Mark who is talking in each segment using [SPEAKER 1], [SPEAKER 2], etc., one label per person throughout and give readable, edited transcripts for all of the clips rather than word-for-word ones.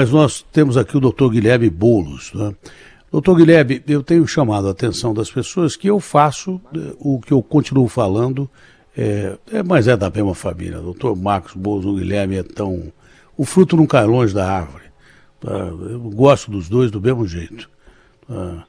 [SPEAKER 1] Mas nós temos aqui o doutor Guilherme Boulos, né? Doutor Guilherme, eu tenho chamado a atenção das pessoas que eu faço o que eu continuo falando, mas é da mesma família. Doutor Marcos Boulos, o Guilherme o fruto não cai longe da árvore. Tá? Eu gosto dos dois do mesmo jeito. Tá?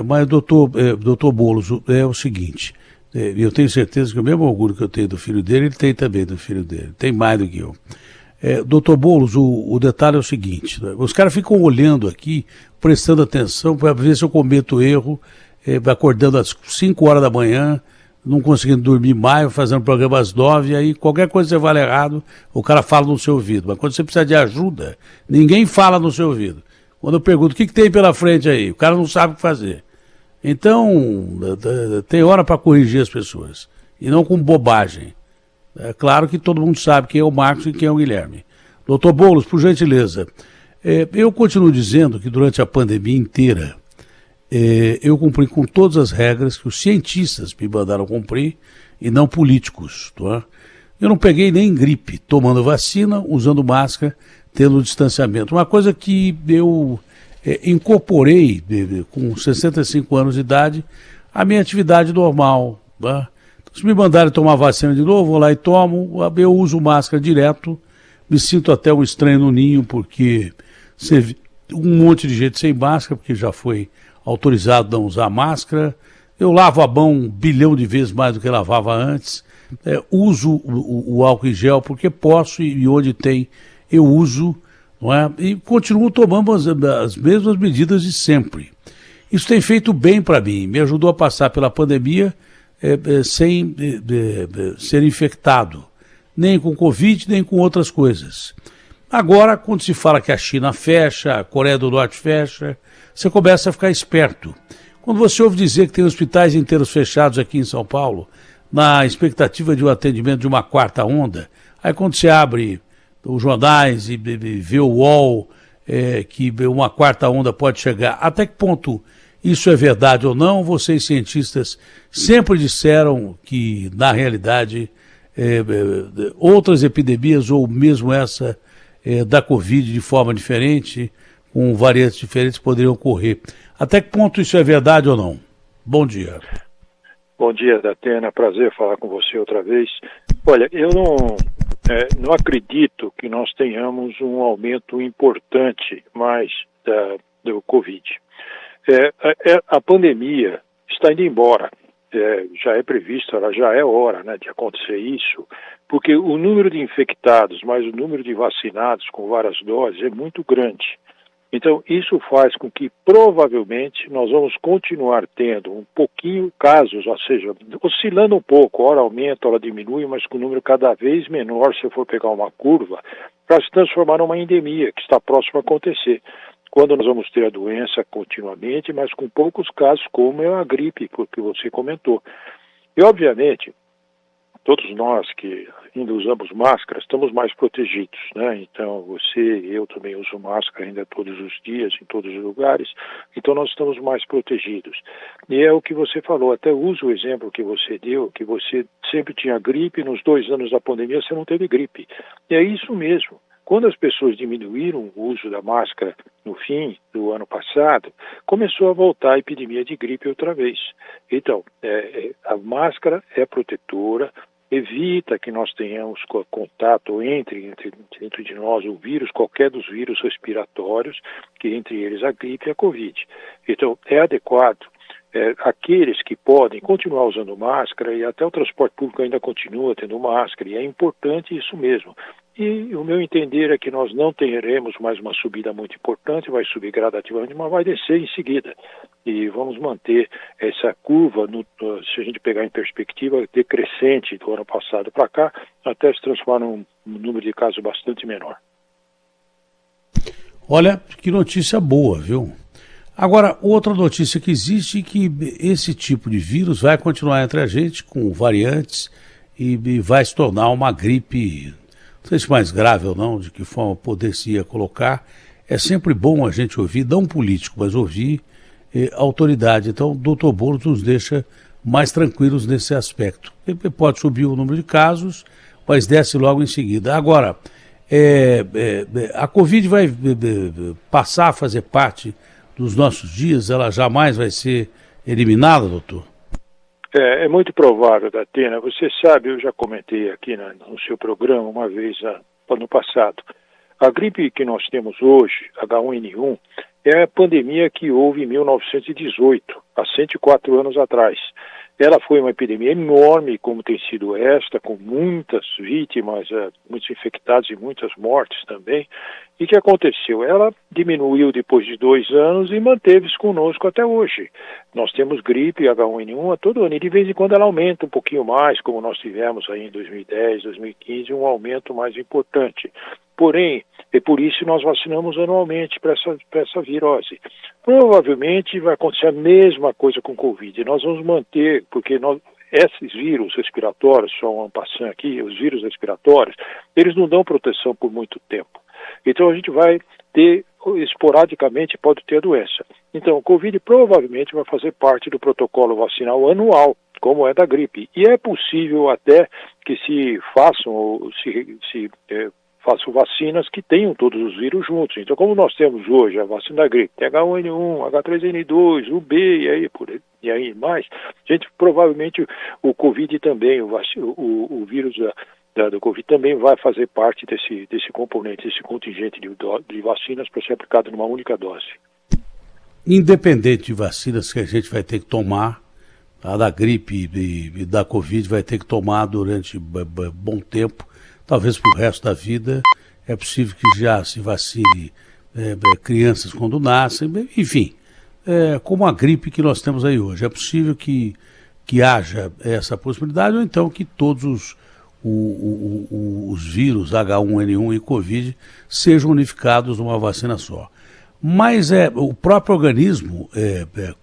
[SPEAKER 1] Mas, doutor Boulos, é o seguinte, eu tenho certeza que o mesmo orgulho que eu tenho do filho dele, ele tem também do filho dele, tem mais do que eu. Doutor Boulos, o detalhe é o seguinte, né? Os caras ficam olhando aqui, prestando atenção para ver se eu cometo erro, acordando às 5 horas da manhã, não conseguindo dormir mais, fazendo programa às 9, aí qualquer coisa que você fala errado, o cara fala no seu ouvido. Mas quando você precisa de ajuda, ninguém fala no seu ouvido. Quando eu pergunto o que tem pela frente aí, o cara não sabe o que fazer. Então, tem hora para corrigir as pessoas, e não com bobagem. É claro que todo mundo sabe quem é o Marcos e quem é o Guilherme. Doutor Boulos, por gentileza, eu continuo dizendo que durante a pandemia inteira eu cumpri com todas as regras que os cientistas me mandaram cumprir e não políticos. Tá? Eu não peguei nem gripe, tomando vacina, usando máscara, tendo distanciamento. Uma coisa que eu incorporei com 65 anos de idade à minha atividade normal. Tá? Se me mandarem tomar vacina de novo, vou lá e tomo, eu uso máscara direto, me sinto até um estranho no ninho, porque um monte de gente sem máscara, porque já foi autorizado a não usar máscara, eu lavo a mão 1 bilhão de vezes mais do que lavava antes, uso o álcool em gel porque posso e onde tem eu uso, não é? E continuo tomando as mesmas medidas de sempre. Isso tem feito bem para mim, me ajudou a passar pela pandemia, sem ser infectado, nem com Covid, nem com outras coisas. Agora, quando se fala que a China fecha, a Coreia do Norte fecha, você começa a ficar esperto. Quando você ouve dizer que tem hospitais inteiros fechados aqui em São Paulo, na expectativa de um atendimento de uma 4ª onda, aí quando você abre os jornais e vê o UOL, que uma 4ª onda pode chegar, até que ponto isso é verdade ou não? Vocês cientistas sempre disseram que, na realidade, outras epidemias, ou mesmo essa da Covid de forma diferente, com variantes diferentes, poderiam ocorrer. Até que ponto isso é verdade ou não? Bom dia.
[SPEAKER 2] Bom dia, Datena. Prazer falar com você outra vez. Olha, eu não acredito que nós tenhamos um aumento importante mais do Covid. A pandemia está indo embora, já é previsto, ela já é hora, né, de acontecer isso, porque o número de infectados mais o número de vacinados com várias doses é muito grande. Então, isso faz com que, provavelmente, nós vamos continuar tendo um pouquinho casos, ou seja, oscilando um pouco, hora aumenta, hora diminui, mas com um número cada vez menor, se eu for pegar uma curva, para se transformar numa endemia, que está próximo a acontecer. Quando nós vamos ter a doença continuamente, mas com poucos casos, como é a gripe, porque você comentou. E, obviamente, todos nós que ainda usamos máscara, estamos mais protegidos, né? Então, eu também uso máscara ainda todos os dias, em todos os lugares, então nós estamos mais protegidos. E é o que você falou, até uso o exemplo que você deu, que você sempre tinha gripe, nos 2 anos da pandemia você não teve gripe. E é isso mesmo. Quando as pessoas diminuíram o uso da máscara no fim do ano passado, começou a voltar a epidemia de gripe outra vez. Então, a máscara é protetora, evita que nós tenhamos contato entre de nós o vírus, qualquer dos vírus respiratórios, que entre eles a gripe e a Covid. Então, é adequado. Aqueles que podem continuar usando máscara, e até o transporte público ainda continua tendo máscara, e é importante isso mesmo. E o meu entender é que nós não teremos mais uma subida muito importante, vai subir gradativamente, mas vai descer em seguida. E vamos manter essa curva, se a gente pegar em perspectiva, decrescente do ano passado para cá, até se transformar num número de casos bastante menor.
[SPEAKER 1] Olha, que notícia boa, viu? Agora, outra notícia que existe é que esse tipo de vírus vai continuar entre a gente com variantes e vai se tornar uma gripe, não sei se mais grave ou não, de que forma poder-se colocar. É sempre bom a gente ouvir, não político, mas ouvir autoridade. Então, o doutor Boulos nos deixa mais tranquilos nesse aspecto. Ele pode subir o número de casos, mas desce logo em seguida. Agora, A Covid vai passar a fazer parte dos nossos dias? Ela jamais vai ser eliminada, doutor?
[SPEAKER 2] É muito provável, Datena. Você sabe, eu já comentei aqui no seu programa uma vez no passado. A gripe que nós temos hoje, H1N1, é a pandemia que houve em 1918, há 104 anos atrás. Ela foi uma epidemia enorme, como tem sido esta, com muitas vítimas, muitos infectados e muitas mortes também. E o que aconteceu? Ela diminuiu depois de 2 anos e manteve-se conosco até hoje. Nós temos gripe H1N1 a todo ano, e de vez em quando ela aumenta um pouquinho mais, como nós tivemos aí em 2010, 2015, um aumento mais importante. Porém, é por isso nós vacinamos anualmente para essa virose. Provavelmente vai acontecer a mesma coisa com o Covid. Nós vamos manter, porque esses vírus respiratórios, só um passando aqui, os vírus respiratórios, eles não dão proteção por muito tempo. Então a gente vai ter, esporadicamente, pode ter a doença. Então o Covid provavelmente vai fazer parte do protocolo vacinal anual, como é da gripe. E é possível até que se façam façam vacinas que tenham todos os vírus juntos. Então, como nós temos hoje a vacina da gripe, H1N1, H3N2, o B e aí mais, gente, provavelmente o Covid também, o vírus do Covid também vai fazer parte desse componente, desse contingente de vacinas para ser aplicado numa única dose.
[SPEAKER 1] Independente de vacinas que a gente vai ter que tomar, a da gripe e da Covid vai ter que tomar durante bom tempo, talvez para o resto da vida. É possível que já se vacine crianças quando nascem, enfim, como a gripe que nós temos aí hoje. É possível que haja essa possibilidade, ou então que todos os vírus H1N1 e Covid sejam unificados numa vacina só. Mas o próprio organismo,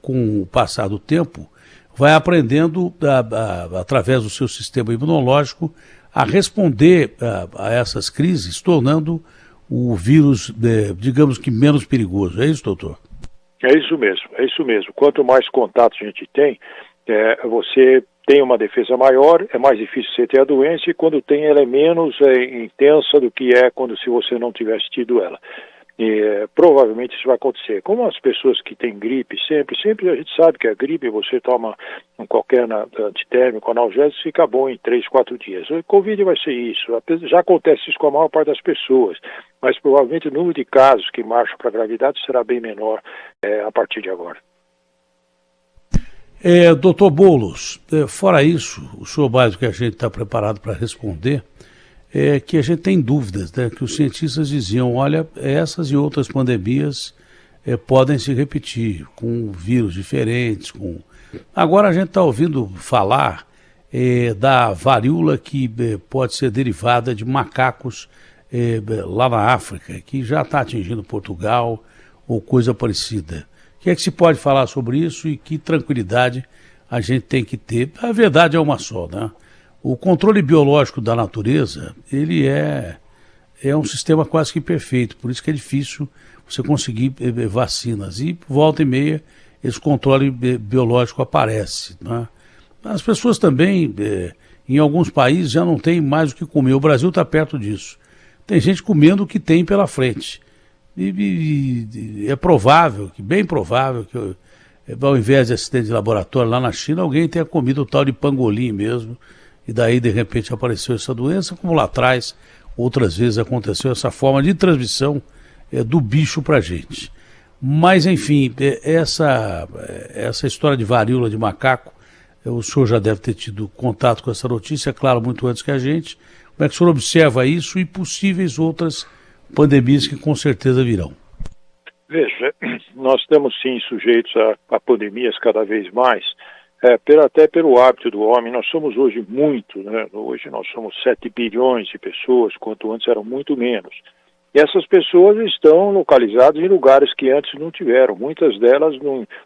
[SPEAKER 1] com o passar do tempo, vai aprendendo, através do seu sistema imunológico, a responder a essas crises, tornando o vírus, digamos que, menos perigoso. É isso, doutor?
[SPEAKER 2] É isso mesmo. Quanto mais contatos a gente tem, você tem uma defesa maior, é mais difícil você ter a doença, e quando tem ela é menos intensa do que se você não tivesse tido ela. Provavelmente isso vai acontecer. Como as pessoas que têm gripe, sempre a gente sabe que a gripe, você toma qualquer antitérmico, analgésico, fica bom em 3, 4 dias. O Covid vai ser isso. Já acontece isso com a maior parte das pessoas, mas provavelmente o número de casos que marcham para a gravidade será bem menor a partir de agora.
[SPEAKER 1] Doutor Boulos, fora isso, o senhor mais do que a gente está preparado para responder, que a gente tem dúvidas, né? Que os cientistas diziam, olha, essas e outras pandemias podem se repetir, com vírus diferentes. Agora a gente está ouvindo falar da varíola que pode ser derivada de macacos lá na África, que já está atingindo Portugal ou coisa parecida. O que é que se pode falar sobre isso e que tranquilidade a gente tem que ter? A verdade é uma só, né? O controle biológico da natureza, ele é um sistema quase que perfeito, por isso que é difícil você conseguir vacinas. E volta e meia, esse controle biológico aparece, né? As pessoas também, em alguns países, já não têm mais o que comer. O Brasil está perto disso. Tem gente comendo o que tem pela frente. E é provável, bem provável, que ao invés de acidente de laboratório lá na China, alguém tenha comido o tal de pangolim mesmo, e daí de repente apareceu essa doença, como lá atrás outras vezes aconteceu essa forma de transmissão do bicho para a gente. Mas enfim, essa história de varíola de macaco, o senhor já deve ter tido contato com essa notícia, claro, muito antes que a gente. Como é que o senhor observa isso e possíveis outras pandemias que com certeza virão?
[SPEAKER 2] Veja, nós estamos sim sujeitos a pandemias cada vez mais, até pelo hábito do homem. Nós somos hoje muito, né? Hoje nós somos 7 bilhões de pessoas, quanto antes eram muito menos. E essas pessoas estão localizadas em lugares que antes não tiveram. Muitas delas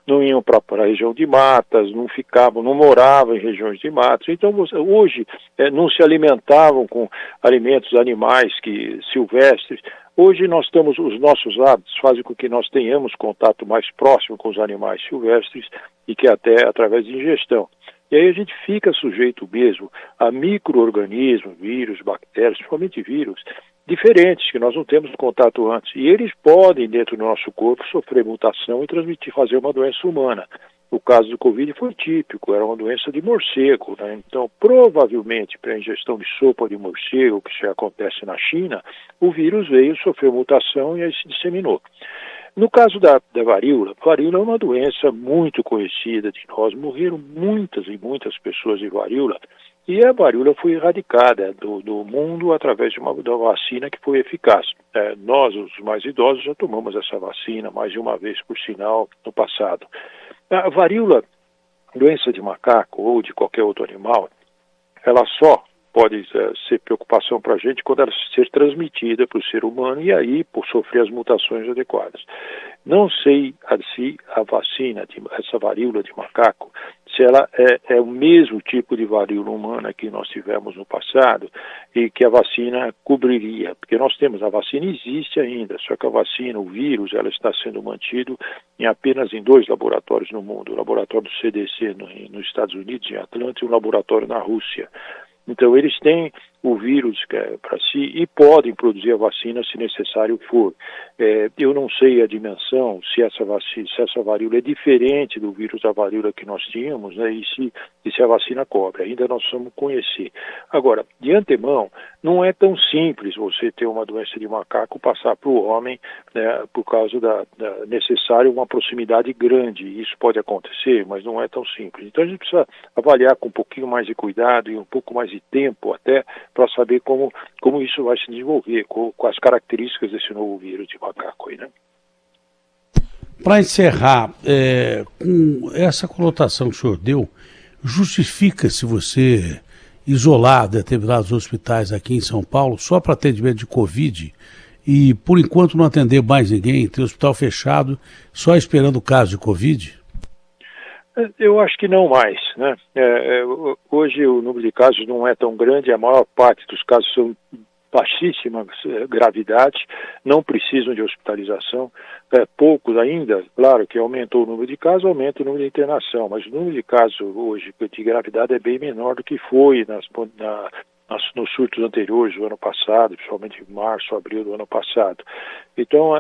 [SPEAKER 2] não iam para a região de matas, não moravam em regiões de matas. Então, hoje, não se alimentavam com alimentos animais silvestres. Hoje os nossos hábitos fazem com que nós tenhamos contato mais próximo com os animais silvestres e que até através de ingestão. E aí a gente fica sujeito mesmo a micro-organismos, vírus, bactérias, principalmente vírus, diferentes, que nós não temos contato antes. E eles podem, dentro do nosso corpo, sofrer mutação e transmitir, fazer uma doença humana. O caso do Covid foi típico, era uma doença de morcego, né? Então, provavelmente, para a ingestão de sopa de morcego, que já acontece na China, o vírus veio, sofreu mutação e aí se disseminou. No caso da varíola, a varíola é uma doença muito conhecida de nós, morreram muitas e muitas pessoas de varíola, e a varíola foi erradicada do mundo através de uma vacina que foi eficaz. Nós, os mais idosos, já tomamos essa vacina mais de uma vez, por sinal, no passado. A varíola, doença de macaco ou de qualquer outro animal, ela só pode ser preocupação para a gente quando ela ser transmitida para o ser humano e aí por sofrer as mutações adequadas. Não sei se a vacina, essa varíola de macaco, se ela é o mesmo tipo de varíola humana que nós tivemos no passado e que a vacina cobriria, porque nós temos, a vacina existe ainda, só que a vacina, o vírus, ela está sendo mantido apenas em 2 laboratórios no mundo, o laboratório do CDC nos Estados Unidos, em Atlanta, e um laboratório na Rússia. Então, eles têm o vírus para si e podem produzir a vacina se necessário for. Eu não sei a dimensão, se essa varíola é diferente do vírus da varíola que nós tínhamos, né, e se a vacina cobre. Ainda nós vamos conhecer. Agora, de antemão, não é tão simples você ter uma doença de macaco passar para o homem, né, por causa da necessário uma proximidade grande. Isso pode acontecer, mas não é tão simples. Então, a gente precisa avaliar com um pouquinho mais de cuidado e um pouco mais de tempo até para saber como isso vai se desenvolver, com as características desse novo vírus de macaco aí, né?
[SPEAKER 1] Para encerrar, com essa conotação que o senhor deu, justifica se você isolar determinados hospitais aqui em São Paulo só para atendimento de Covid e, por enquanto, não atender mais ninguém, ter o hospital fechado, só esperando o caso de Covid?
[SPEAKER 2] Eu acho que não mais, né? Hoje o número de casos não é tão grande, a maior parte dos casos são baixíssima gravidade, não precisam de hospitalização, poucos ainda, claro que aumentou o número de casos, aumenta o número de internação, mas o número de casos hoje de gravidade é bem menor do que foi nos surtos anteriores do ano passado, principalmente em março, abril do ano passado. Então,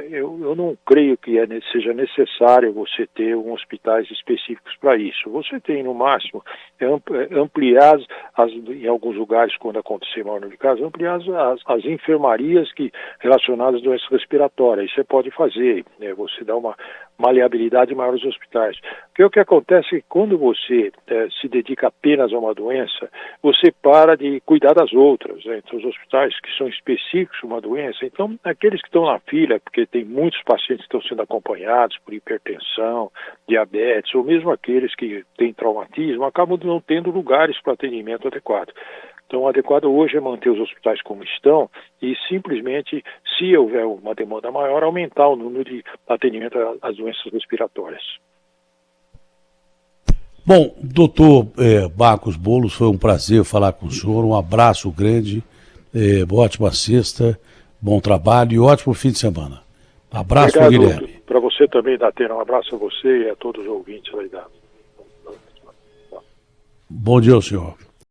[SPEAKER 2] eu não creio que seja necessário você ter hospitais específicos para isso. Você tem, no máximo, ampliar, em alguns lugares, quando acontecer maior número de casos, ampliar as enfermarias relacionadas às doenças respiratórias. Isso você pode fazer, né? Você dá uma maleabilidade maior aos hospitais. Porque o que acontece é que quando você se dedica apenas a uma doença, você para de cuidar das outras, né? Então, os hospitais que são específicos para uma doença, então, aqueles que estão na fila, porque tem muitos pacientes que estão sendo acompanhados por hipertensão, diabetes, ou mesmo aqueles que têm traumatismo, acabam não tendo lugares para atendimento adequado. Então, o adequado hoje é manter os hospitais como estão e simplesmente, se houver uma demanda maior, aumentar o número de atendimento às doenças respiratórias.
[SPEAKER 1] Bom, doutor Marcos Boulos, foi um prazer falar com o senhor, um abraço grande, ótima sexta, bom trabalho e ótimo fim de semana. Abraço para o Guilherme.
[SPEAKER 2] Para você também, Datena, um abraço a você e a todos os ouvintes aí da...
[SPEAKER 1] Bom dia ao senhor.